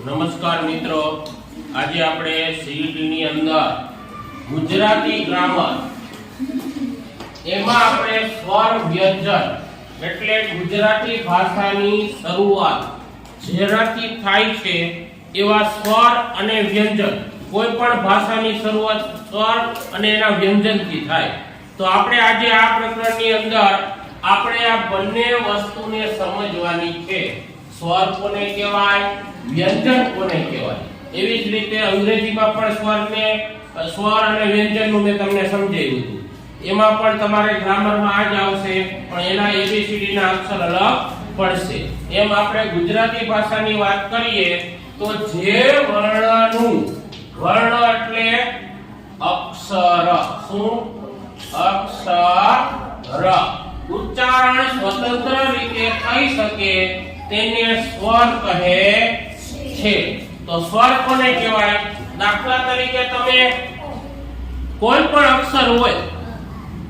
નમસ્કાર મિત્રો, આજે આપણે સીઈટી ની અંદર ગુજરાતી ગ્રામર એમાં આપણે સ્વર વ્યંજન એટલે ગુજરાતી ભાષાની શરૂઆત જેનાથી થાય છે એવા સ્વર અને વ્યંજન, કોઈ પણ ભાષાની શરૂઆત સ્વર અને એના વ્યંજનથી થાય. તો આપણે આજે આ પ્રકરણની અંદર આપણે આ બંને વસ્તુને સમજવાની છે. સ્વર કોને કહેવાય, વ્યંજન કોને કહેવાય. એવી જ રીતે અંગ્રેજીમાં પણ સ્વર અને વ્યંજનનું મેં તમને સમજાવ્યું હતું. એમાં પણ તમારે ગ્રામરમાં આ જ આવશે, પણ એના એબીસીડી ના અક્ષર અલગ પડશે. એમ આપણે ગુજરાતી ભાષાની વાત કરીએ તો જે વર્ણનું, વર્ણ એટલે અક્ષર, શું અક્ષર, ઉચ્ચારણ સ્વતંત્ર રીતે થઈ શકે તેને સ્વર કહે છે. તો સ્વર કોને કહેવાય? દાખલા તરીકે તમે કોઈ પણ અક્ષર હોય,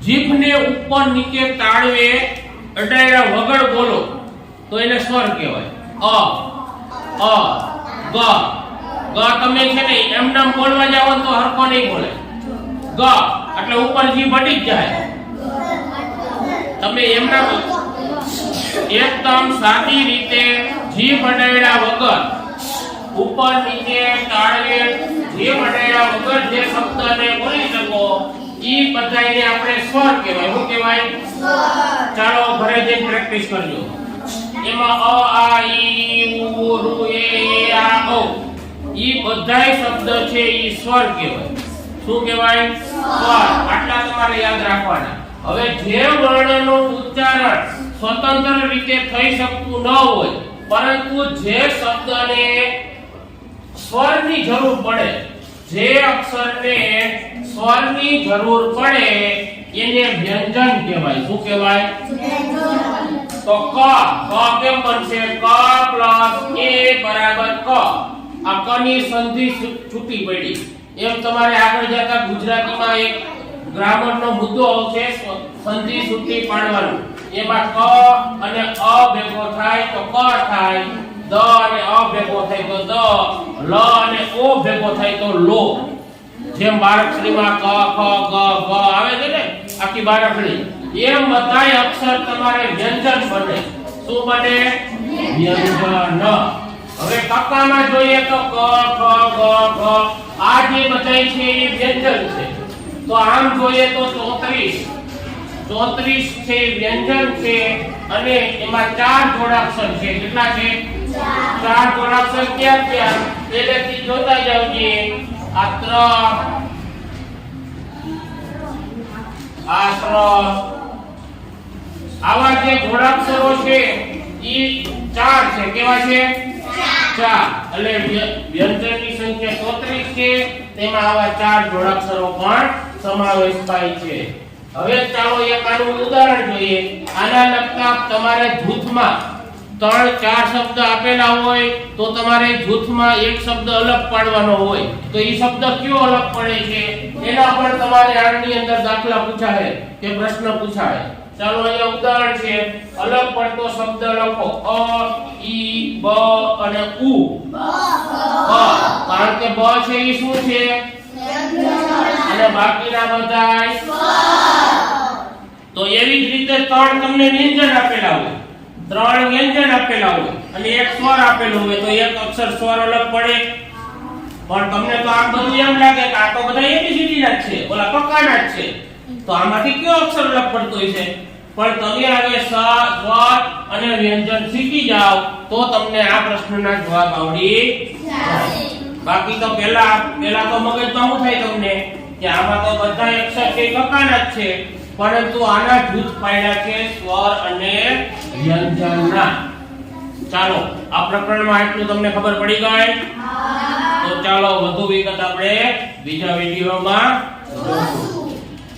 જીભને ઉપર નીચે તાળવે અડાડ્યા વગર બોલો તો એને સ્વર કહેવાય. ગ તમે છે ને એમ નામ બોલવા જાવ તો હરખો નહીં બોલે. ગ એટલે ઉપર જીભ અડી જ જાય. તમે એમ નામ એકદમ સાદી રીતે જીભ અડાડ્યા વગર ઉપર નીચે તાળવે જીભ અડાડ્યા વગર જે શબ્દને બોલી શકો ઈ બધાને આપણે સ્વર કહેવાય. શું કહેવાય? ચાલો ઘરે જઈને પ્રેક્ટિસ કરજો. એમાં અ આ ઈ ઉ ઋ એ આ ઓ ઈ બધાય શબ્દ છે ઈ સ્વર કહેવાય. શું કહેવાય? સ્વર. આટલા તમારે યાદ રાખવાના. હવે જે વર્ણનું ઉચ્ચારણ સ્વતંત્ર રીતે થઈ શકતું ન હોય, પરંતુ જે શબ્દને સ્વરની જરૂર પડે, જે અક્ષરને સ્વરની જરૂર પડે એને વ્યંજન કહેવાય. શું કહેવાય? તો ક કેમ બનશે? ક પ્લસ એ બરાબર ક. આ ક ની સંધિ છૂટી પડી. એમ તમારે આગળ જતા ગુજરાતીમાં એક ગ્રામરનો મુદ્દો આવશે, સંધિ છૂટી પાડવાનું. એમાં ક અને અ ભેગો થાય તો ક થાય, દ અને અ ભેગો થાય તો દ, લ અને ઓ ભેગો થાય તો લો. જેમ બારાક્ષરીમાં ક ખ ગ ઘ આવે છે ને આખી બારાક્ષરી, એમ બધાય અક્ષર તમારે વ્યંજન બને. શું બને? વ્યંજન. હવે કક્કામાં જોઈએ તો ક ખ ગ ઘ આ જે બધાય છે એ વ્યંજન છે. તો આમ જોઈએ તો 34 છે વ્યંજન છે અને એમાં 4 જોડાક્ષર છે. કેટલા છે? 4 જોડાક્ષર. ક્યાં પહેલેથી જોતા જાવજે. આ ત્ર, આ ત્ર, આવા જે જોડાક્ષરો છે ઈ 4 છે. કેવા છે? 4. એટલે વ્યંજનની સંખ્યા 34 છે, તેમાં આવા 4 જોડાક્ષરો પણ સમાવેશ થાય છે. હવે ચાલો એક આનું ઉદાહરણ જોઈએ. આના લગતા તમારે જૂથમાં 3-4 શબ્દ આપેલા હોય તો તમારે જૂથમાં એક શબ્દ અલગ પાડવાનો હોય, તો એ શબ્દ કયો અલગ પડે છે એના પર તમારે આની અંદર દાખલા પૂછાય કે પ્રશ્ન પૂછાય. ચાલો અહીંયા ઉદાહરણ છે. અલગ પડતો શબ્દ લખો. અ ઈ બ અને ઉ. કારણ કે બ છે એ શું છે? અને બાકીના બધાય તો એવી જ રીતે 3 તમને વ્યંજન આપેલા હોય, 3 વ્યંજન આપેલા હોય અને એક સ્વર આપેલો હોય, તો એક અક્ષર સ્વર અલગ પડે. પણ તમને તો આમ બધું એમ લાગે કે આ તો બધા એબીસીડી ના જ છે, ઓલા કક્કાના જ છે, તો આમાંથી કયો અક્ષર અલગ પડતો હોય છે? પણ તમે હવે સ્વર અને વ્યંજન શીખી જાઓ તો તમને આ પ્રશ્નના જવાબ આવડી જાય. બાકી તો પેલા તો મગજમાં શું થાય તમને કે આમાં તો બધા અક્ષર છે કક્કાના જ છે, પરંતુ આના જૂથ પાડ્યા છે સ્વર અને વ્યંજનના. ચાલો આ પ્રકરણમાં એટલું તમને ખબર પડી ગઈ? તો ચાલો વધુ વિગત આપણે બીજા વિડિયોમાં જોઈશું.